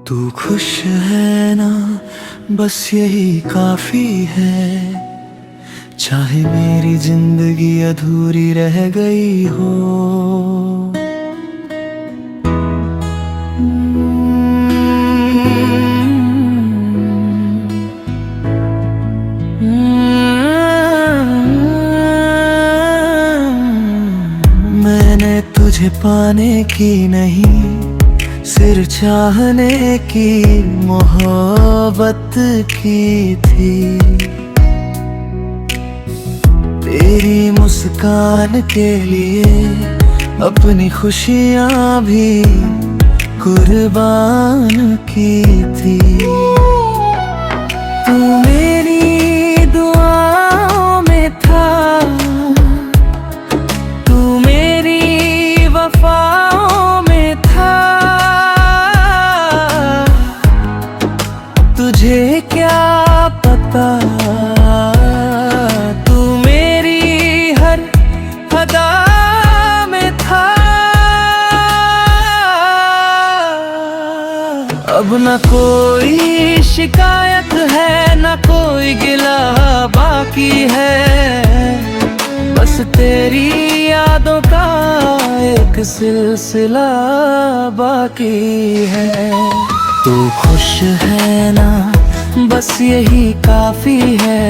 तू खुश है ना, बस यही काफी है। चाहे मेरी जिंदगी अधूरी रह गई हो। मैंने तुझे पाने की नहीं, सिर्फ चाहने की मोहब्बत की थी। तेरी मुस्कान के लिए अपनी खुशियाँ भी कुर्बान की थी। तू मेरी दुआओं में था, तू मेरी वफाओं में था। तुझे क्या पता, तू मेरी हर अदा में था। अब न कोई शिकायत है, न कोई गिला बाकी है। बस तेरी यादों का एक सिलसिला बाकी है। तू खुश है ना, बस यही काफी है।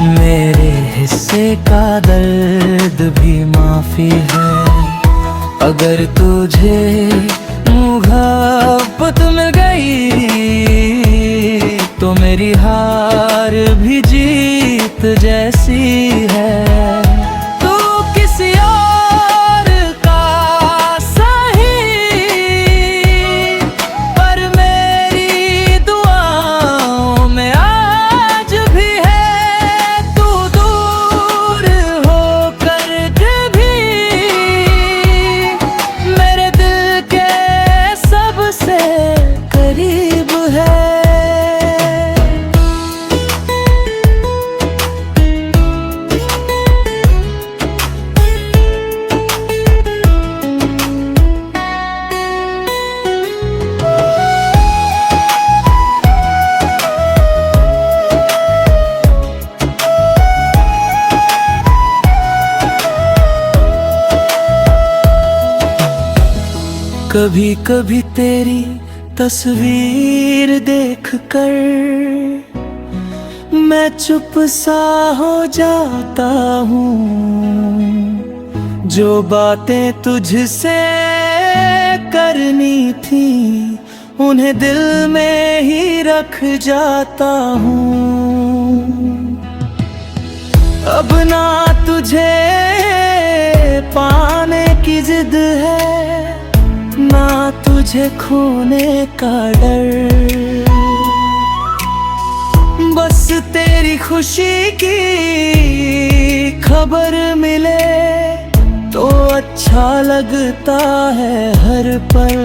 मेरे हिस्से का दर्द भी माफी है। अगर तुझे मोहब्बत मिल गई तो मेरी हार भी जीत जैसी है। तू किसी और का सही, पर मेरी दुआओं में आज भी है। तू दूर होकर भी मेरे दिल के सबसे करीब है। कभी कभी तेरी तस्वीर देखकर मैं चुप सा हो जाता हूँ। जो बातें तुझसे करनी थी उन्हें दिल में ही रख जाता हूँ। अब ना तुझे पाने की जिद है, ना तुझे खोने का डर। बस तेरी खुशी की खबर मिले तो अच्छा लगता है हर पल।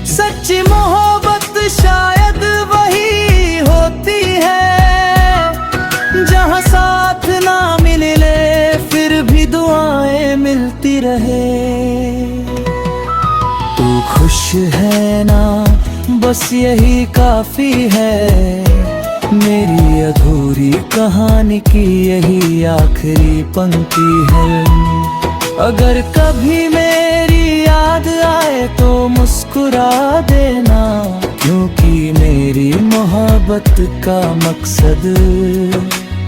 सच्ची मोहब्बत शायद वही होती है जहाँ साथ ना मिले फिर भी दुआएं मिलती रहे। तू खुश है ना, बस यही काफी है। मेरी अधूरी कहानी की यही आखिरी पंक्ति है। अगर कभी मेरी याद आए तो मुस्कुरा देना, क्योंकि मेरी मोहब्बत का मकसद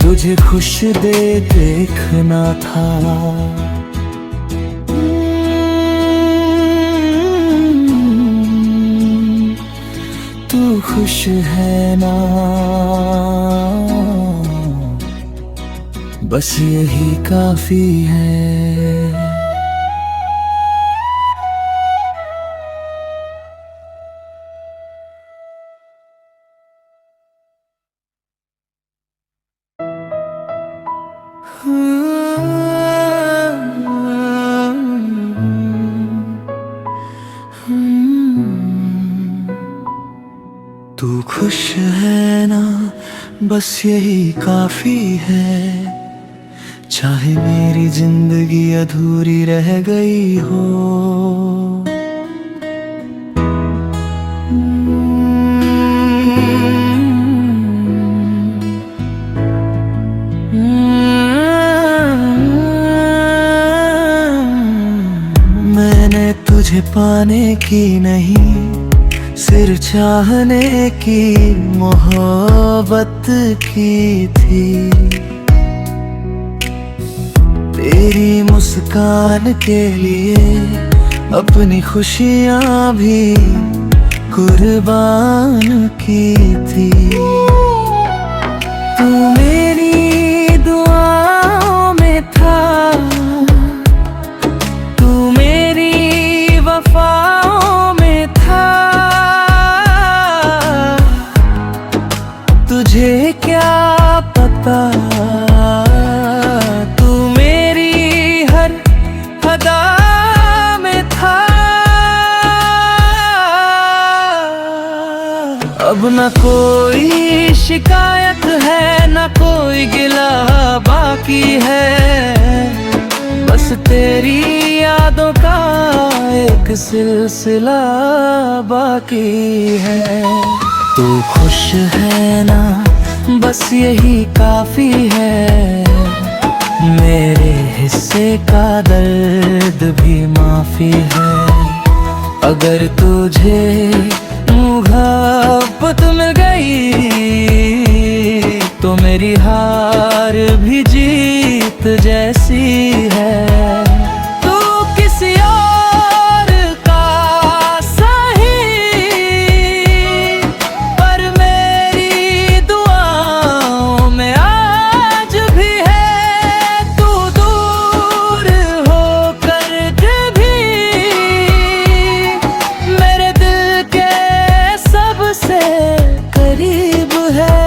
तुझे खुश देखना था। तू खुश है ना, बस यही काफी है। तू खुश है ना, बस यही काफी है, चाहे मेरी जिंदगी अधूरी रह गई हो। मैंने तुझे पाने की नहीं, सिर्फ चाहने की मोहब्बत की थी। तेरी मुस्कान के लिए अपनी खुशियाँ भी कुर्बान की थी। तू मेरी दुआओं में था, तू मेरी वफाओं में था। तुझे क्या पता, तू मेरी हर अदा में था। अब न कोई शिकायत है, न कोई गिला बाकी है, बस तेरी यादों का एक सिलसिला बाकी है। तू खुश है ना, बस यही काफी है, मेरे हिस्से का दर्द भी माफी है। अगर तुझे मोहब्बत मिल गई तो मेरी हार भी जीत जैसी है। तू किसी और का सही, पर मेरी दुआओं में आज भी है। तू दूर होकर भी मेरे दिल के सबसे करीब है।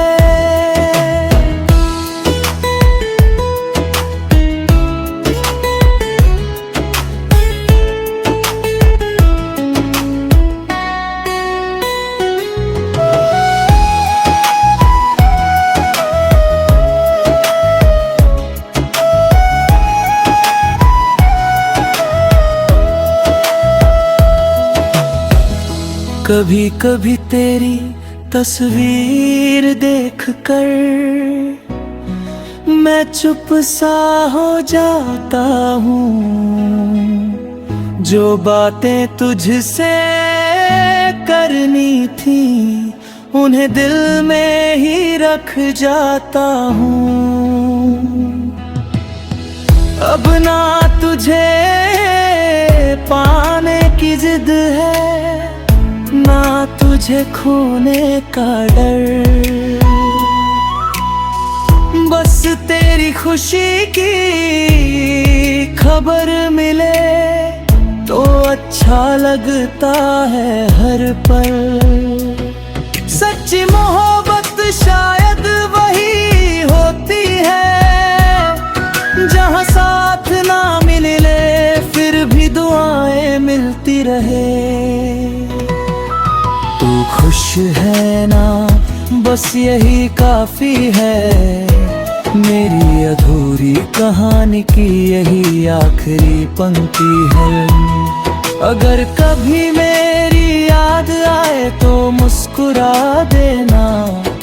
कभी कभी तेरी तस्वीर देखकर मैं चुप सा हो जाता हूँ। जो बातें तुझसे करनी थी उन्हें दिल में ही रख जाता हूँ। अब ना तुझे पाने की जिद है, ना तुझे खोने का डर। बस तेरी खुशी की खबर मिले तो अच्छा लगता है हर पल। सच्ची मोहब्बत शायद वही होती है जहाँ साथ ना मिले फिर भी दुआएं मिलती रहे। तू खुश है ना, बस यही काफी है, मेरी अधूरी कहानी की यही आखिरी पंक्ति है। अगर कभी मेरी याद आए तो मुस्कुरा देना,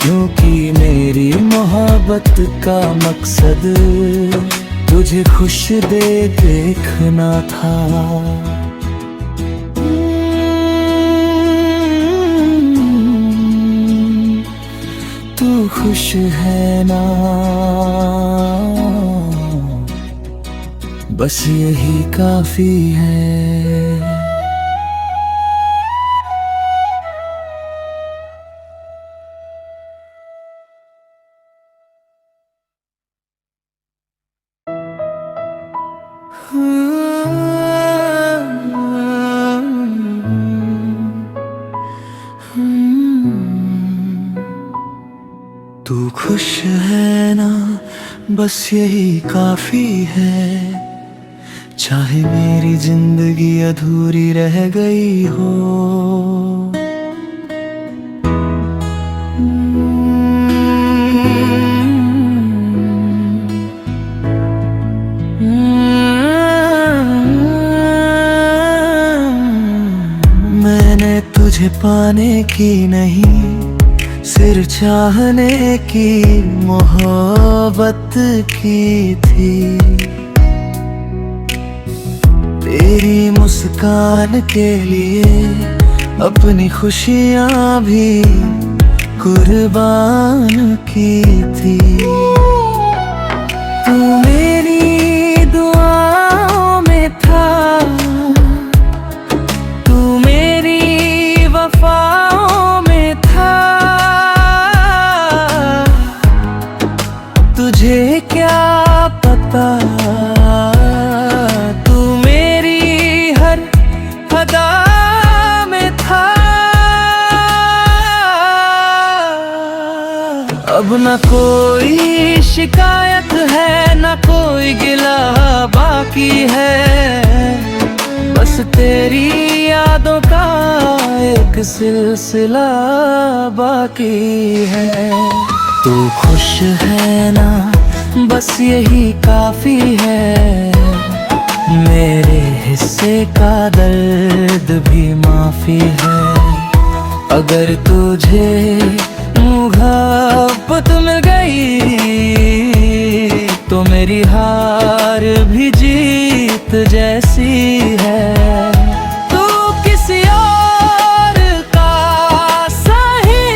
क्योंकि मेरी मोहब्बत का मकसद तुझे खुश देखना था। तू खुश है ना, बस यही काफी है। तू खुश है ना, बस यही काफी है, चाहे मेरी जिंदगी अधूरी रह गई हो। पाने की नहीं, सिर्फ चाहने की मोहब्बत की थी। तेरी मुस्कान के लिए अपनी खुशियाँ भी कुर्बान की थी। तू मेरी दुआओं में था, तू मेरी वफाओं में था। तुझे क्या पता, तू मेरी हर अदा में था। अब न कोई शिकायत है, न कोई गिला बाकी है, बस तेरी यादों का एक सिलसिला बाकी है। तू खुश है ना, बस यही काफी है। मेरे हिस्से का दर्द भी माफी है। अगर तुझे मोहब्बत मिल गई तो मेरी हार भी जीत जैसी है। तू किसी और का सही,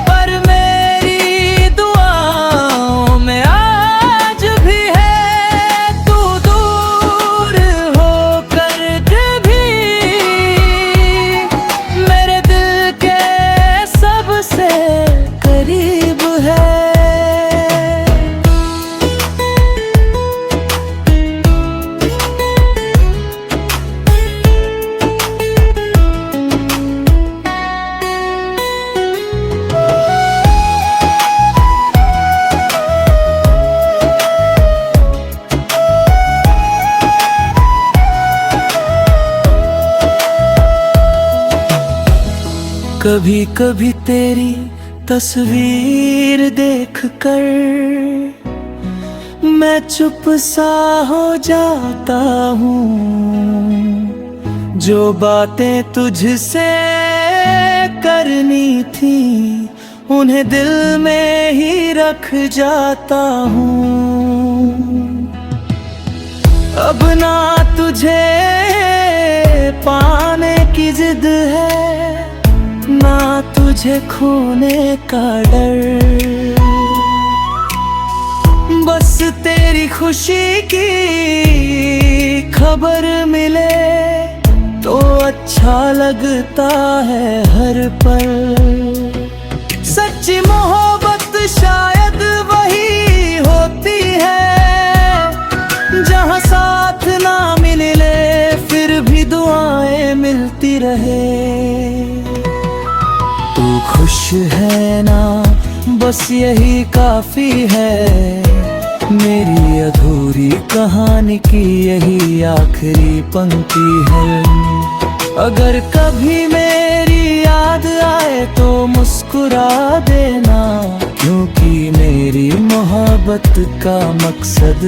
पर मेरी दुआओं में आज भी है। तू दूर होकर भी मेरे दिल के सबसे करीब है। कभी कभी तेरी तस्वीर देखकर मैं चुप सा हो जाता हूँ। जो बातें तुझसे करनी थी उन्हें दिल में ही रख जाता हूँ। अब ना तुझे पाने की जिद है, ना तुझे खोने का डर। बस तेरी खुशी की खबर मिले तो अच्छा लगता है हर पल। सच्ची मोहब्बत शायद वही होती है जहाँ साथ ना मिले फिर भी दुआएं मिलती रहे। तू खुश है ना, बस यही काफी है। मेरी अधूरी कहानी की यही आखिरी पंक्ति है। अगर कभी मेरी याद आए तो मुस्कुरा देना, क्योंकि मेरी मोहब्बत का मकसद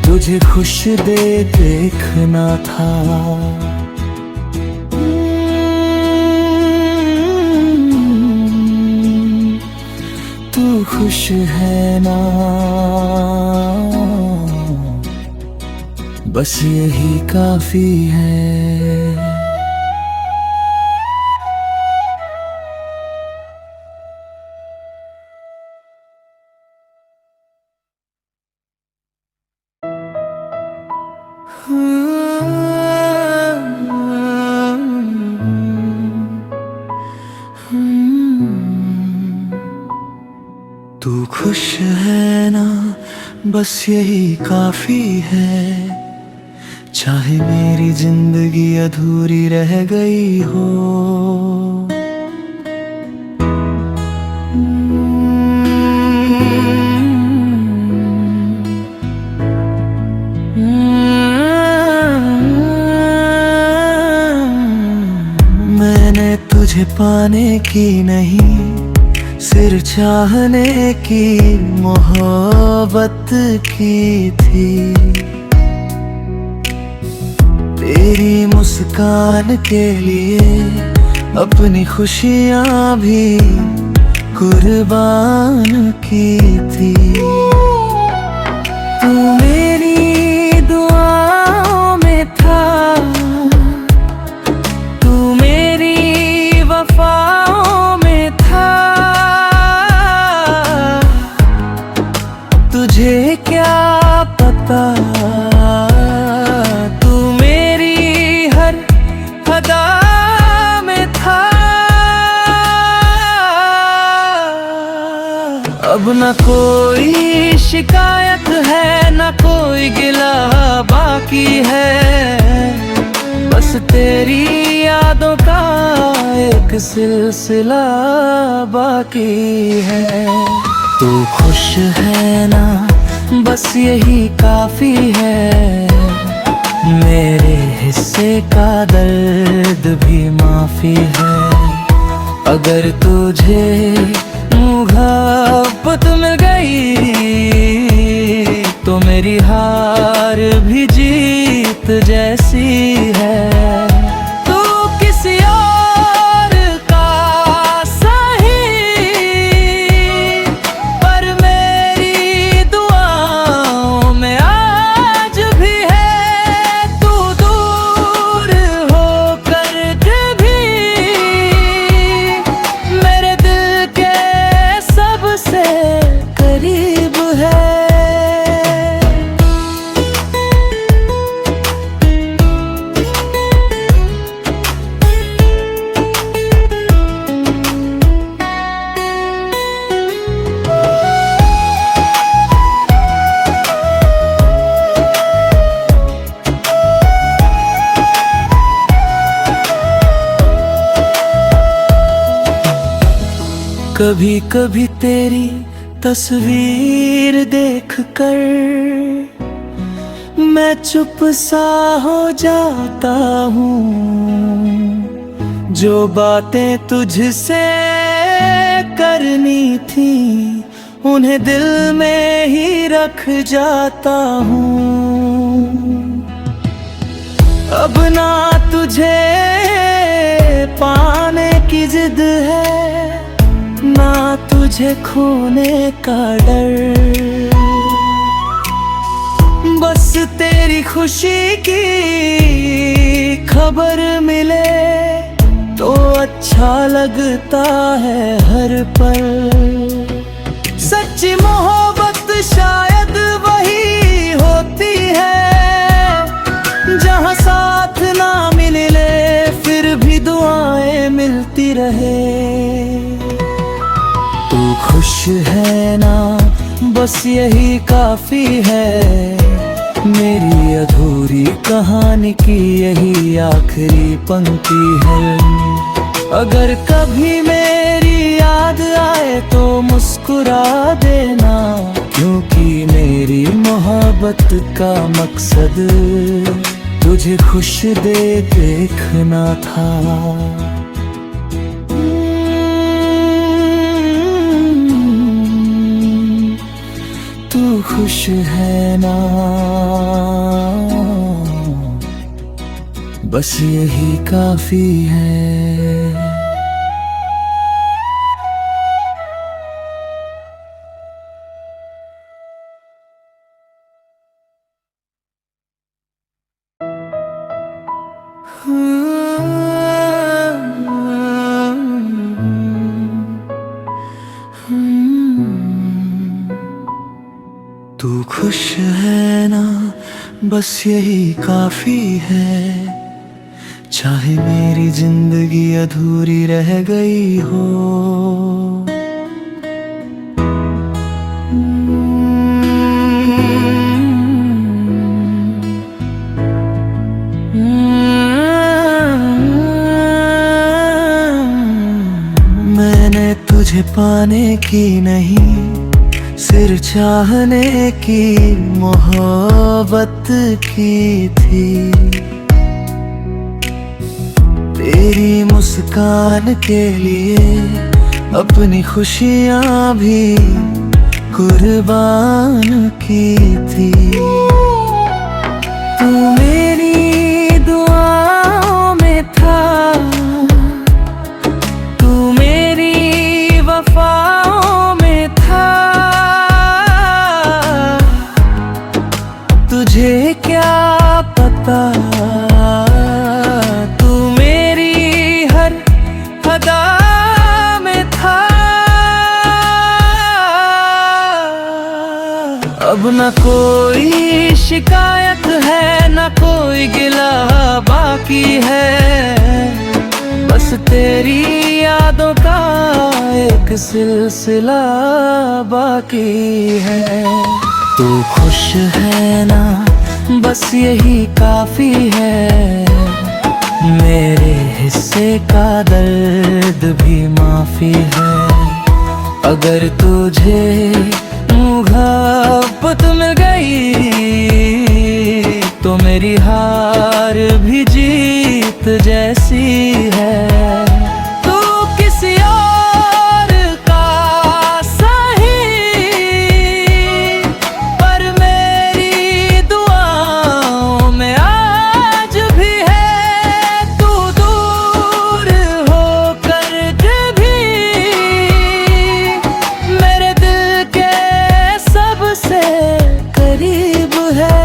तुझे खुश देखना था। तू खुश है ना, बस यही काफी है। तू खुश है ना, बस यही काफी है। चाहे मेरी जिंदगी अधूरी रह गई हो, मैंने तुझे पाने की नहीं, सिर्फ चाहने की मोहब्बत की थी। तेरी मुस्कान के लिए अपनी खुशियाँ भी कुर्बान की थी। तू मेरी दुआओं में था, तू मेरी वफाओं में था। तुझे क्या पता, तू मेरी हर अदा में था। अब न कोई शिकायत है, न कोई गिला बाकी है, बस तेरी यादों का एक सिलसिला बाकी है। तू खुश है ना, बस यही काफी है। मेरे हिस्से का दर्द भी माफी है। अगर तुझे मोहब्बत मिल गई तो मेरी हार भी जीत जैसी है। तू किसी और का सही, पर मेरी दुआओं में आज भी है। तू दूर होकर भी मेरे दिल के सबसे करीब है। कभी कभी तेरी तस्वीर देखकर मैं चुप सा हो जाता हूँ। जो बातें तुझसे करनी थी उन्हें दिल में ही रख जाता हूँ। अब ना तुझे पाने की जिद है, ना तुझे खोने का डर। बस तेरी खुशी की खबर मिले तो अच्छा लगता है हर पल। सच्ची मोहब्बत शायद वही होती है जहाँ साथ ना मिले फिर भी दुआएं मिलती रहे। तू खुश है ना, बस यही काफी है। मेरी अधूरी कहानी की यही आखिरी पंक्ति है। अगर कभी मेरी याद आए तो मुस्कुरा देना, क्योंकि मेरी मोहब्बत का मकसद तुझे खुश देखना था। तू खुश है ना, बस यही काफी है। तू खुश है ना, बस यही काफी है। चाहे मेरी जिंदगी अधूरी रह गई हो। मैंने तुझे पाने की नहीं, सिर्फ चाहने की मोहब्बत की थी। तेरी मुस्कान के लिए अपनी खुशियाँ भी कुर्बान की थी। तू मेरी दुआ अब न कोई शिकायत है, न कोई गिला बाकी है, बस तेरी यादों का एक सिलसिला बाकी है। तू खुश है ना, बस यही काफी है, मेरे हिस्से का दर्द भी माफी है। अगर तुझे मोहब्बत मिल गई तो मेरी हार भी जीत जैसी है। तू किसी और का सही, पर मेरी दुआओं में आज भी है। तू दूर होकर भी मेरे दिल के सबसे करीब है।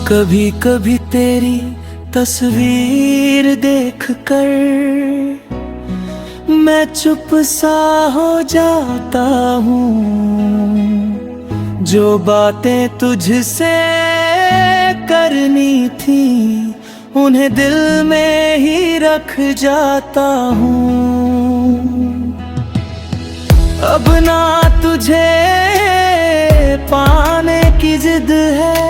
कभी कभी तेरी तस्वीर देखकर मैं चुप सा हो जाता हूँ। जो बातें तुझसे करनी थी उन्हें दिल में ही रख जाता हूँ। अब ना तुझे पाने की जिद है,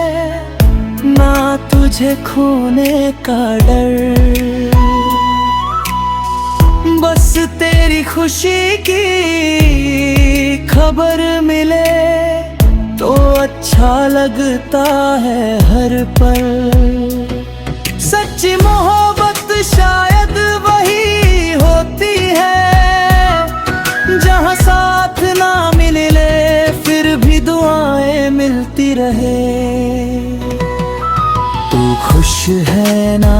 ना तुझे खोने का डर। बस तेरी खुशी की खबर मिले तो अच्छा लगता है हर पल। सच्ची मोहब्बत शायद वही होती है जहाँ साथ ना मिले फिर भी दुआएं मिलती रहे। तू खुश है ना,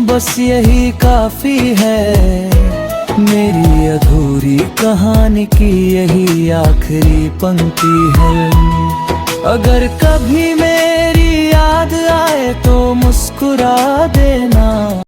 बस यही काफी है, मेरी अधूरी कहानी की यही आखिरी पंक्ति है। अगर कभी मेरी याद आए तो मुस्कुरा देना।